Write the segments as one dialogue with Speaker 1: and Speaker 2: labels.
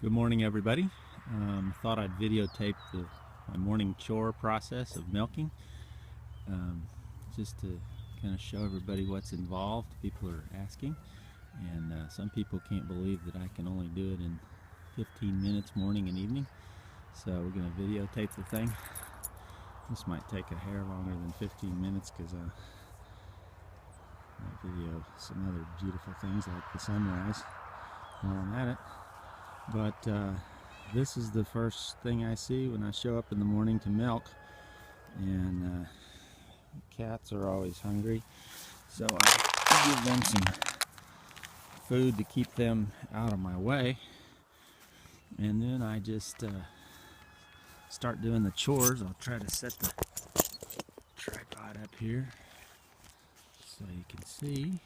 Speaker 1: Good morning, everybody. Thought I'd videotape my morning chore process of milking, um, just to kind of show everybody what's involved. People are asking, and some people can't believe that I can only do it in 15 minutes morning and evening. So we're going to videotape the thing. This might take a hair longer than 15 minutes because I might video some other beautiful things like the sunrise while I'm at it. But this is the first thing I see when I show up in the morning to milk, and cats are always hungry, so I give them some food to keep them out of my way, and then I just start doing the chores. I'll try to set the tripod up here so you can see.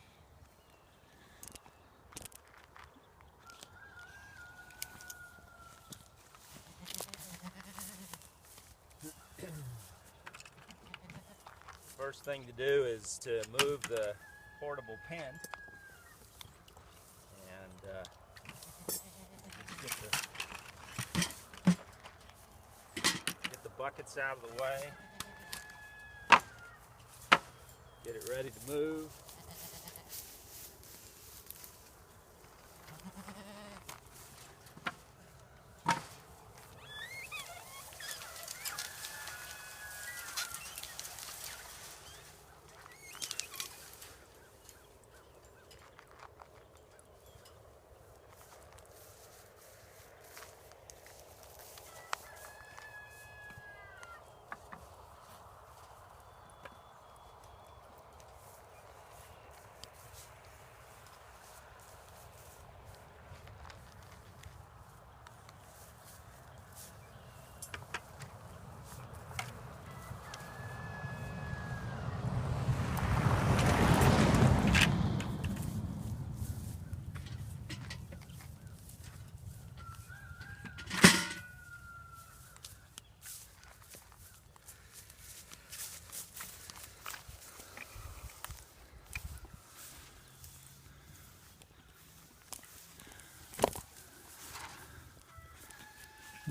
Speaker 1: First thing to do is to move the portable pen, and get the buckets out of the way, get it ready to move.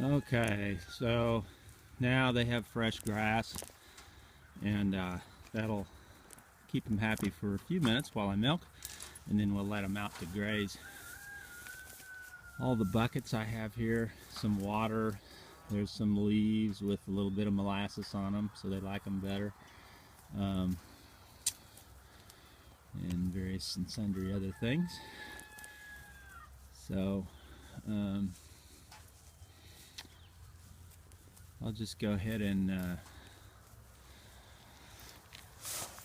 Speaker 1: Okay, so now they have fresh grass, and that'll keep them happy for a few minutes while I milk, and then we'll let them out to graze. All the buckets I have here, some water, there's some leaves with a little bit of molasses on them, so they like them better, and various and sundry other things. So I'll just go ahead and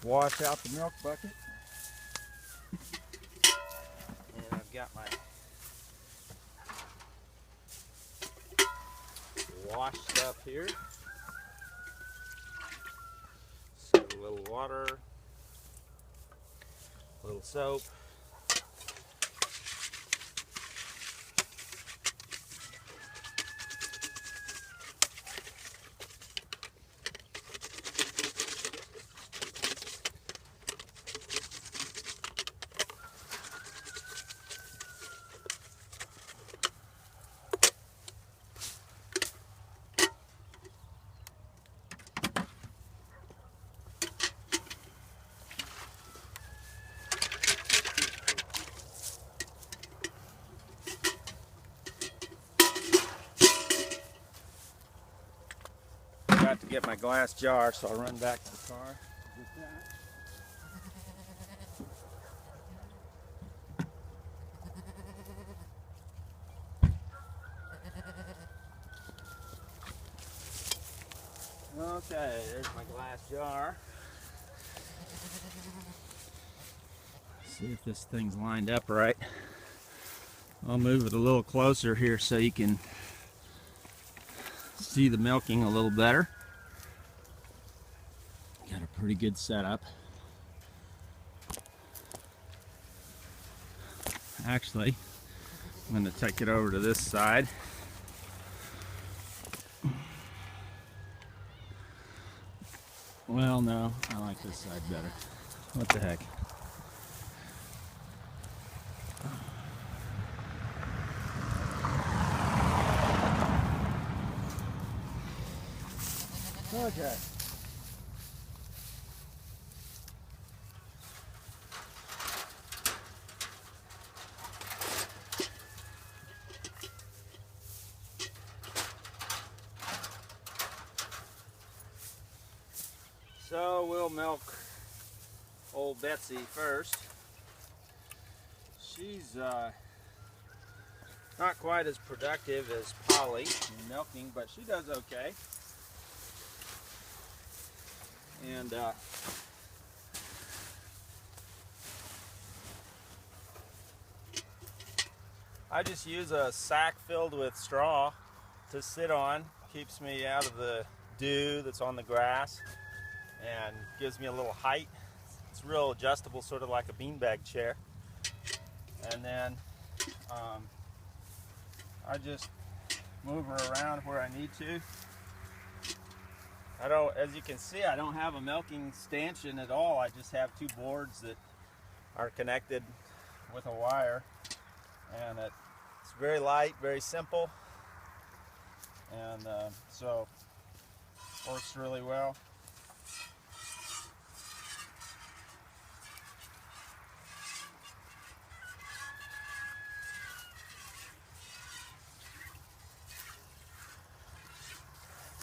Speaker 1: wash out the milk bucket. And I've got my wash stuff here. So a little water, a little soap, to get my glass jar, so I'll run back to the car to get that. Okay, there's my glass jar. See if this thing's lined up right. I'll move it a little closer here so you can see the milking a little better. Got a pretty good setup. Actually, I'm going to take it over to this side. Well, no, I like this side better. What the heck? Okay. So we'll milk old Betsy first. She's not quite as productive as Polly in milking, but she does okay. And I just use a sack filled with straw to sit on. Keeps me out of the dew that's on the grass and gives me a little height. It's real adjustable, sort of like a beanbag chair. And then I just move her around where I need to. As you can see, I don't have a milking stanchion at all. I just have two boards that are connected with a wire. And it's very light, very simple. And so works really well.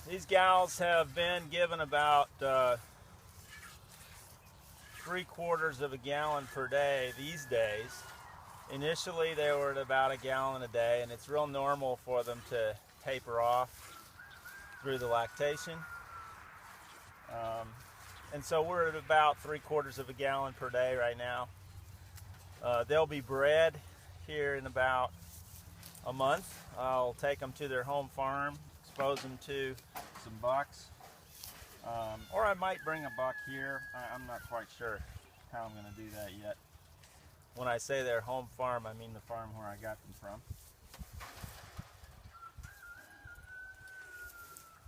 Speaker 1: These gals have been given about 3/4 of a gallon per day these days. Initially they were at about a gallon a day, and it's real normal for them to taper off through the lactation. And so we're at about 3/4 of a gallon per day right now. They'll be bred here in about a month. I'll take them to their home farm, expose them to some bucks, or I might bring a buck here. I'm not quite sure how I'm going to do that yet. When I say their home farm, I mean the farm where I got them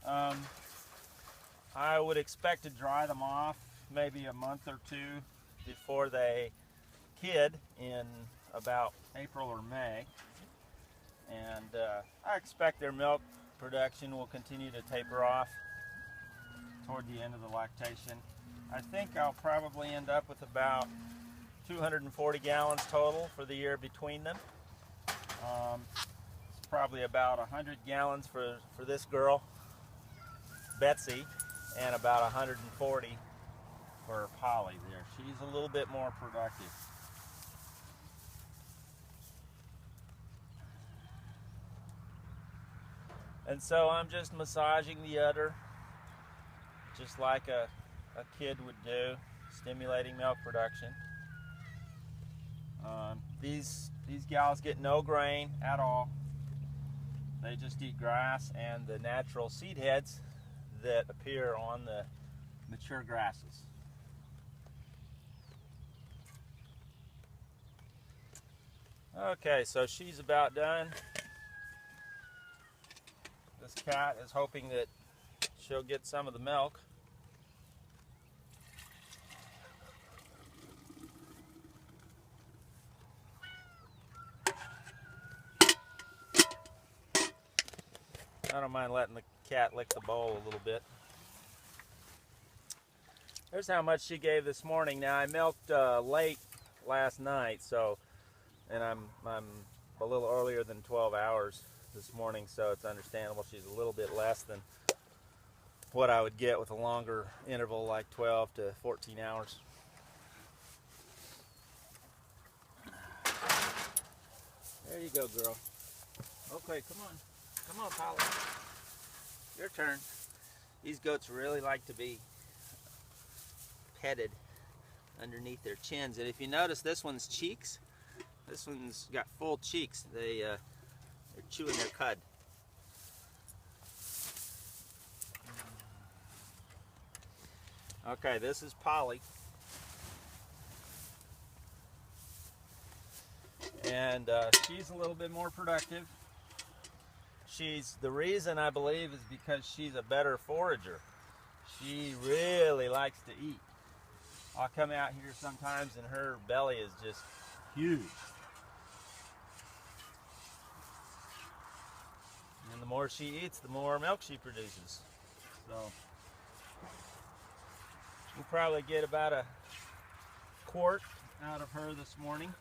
Speaker 1: from. I would expect to dry them off maybe a month or two before they kid in about April or May. And I expect their milk production will continue to taper off toward the end of the lactation. I think I'll probably end up with about 240 gallons total for the year between them. It's probably about 100 gallons for this girl, Betsy, and about 140 for Polly there. She's a little bit more productive. And so I'm just massaging the udder, just like a kid would do, stimulating milk production. These gals get no grain at all. They just eat grass and the natural seed heads that appear on the mature grasses. Okay, so she's about done. This cat is hoping that she'll get some of the milk. I don't mind letting the cat lick the bowl a little bit. Here's how much she gave this morning. Now I milked late last night, and I'm a little earlier than 12 hours this morning, so it's understandable she's a little bit less than what I would get with a longer interval like 12 to 14 hours. There you go, girl. Okay, come on. Come on, Polly. Your turn. These goats really like to be petted underneath their chins. And if you notice, this one's cheeks. This one's got full cheeks. They're chewing their cud. Okay, this is Polly. And she's a little bit more productive. The reason, I believe, is because she's a better forager. She really likes to eat. I'll come out here sometimes and her belly is just huge. And the more she eats, the more milk she produces. So We'll probably get about a quart out of her this morning,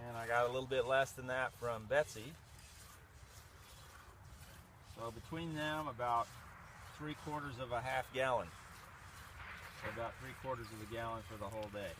Speaker 1: and I got a little bit less than that from Betsy. So between them, about 3/4 of a half gallon. So about 3/4 of a gallon for the whole day.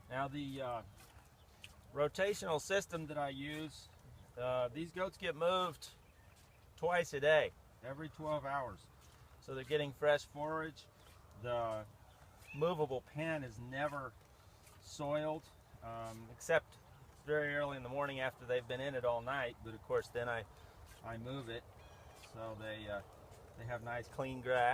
Speaker 1: Now the rotational system that I use, these goats get moved twice a day, every 12 hours. So they're getting fresh forage. The movable pen is never soiled, except very early in the morning after they've been in it all night. But of course then I move it so they have nice clean grass.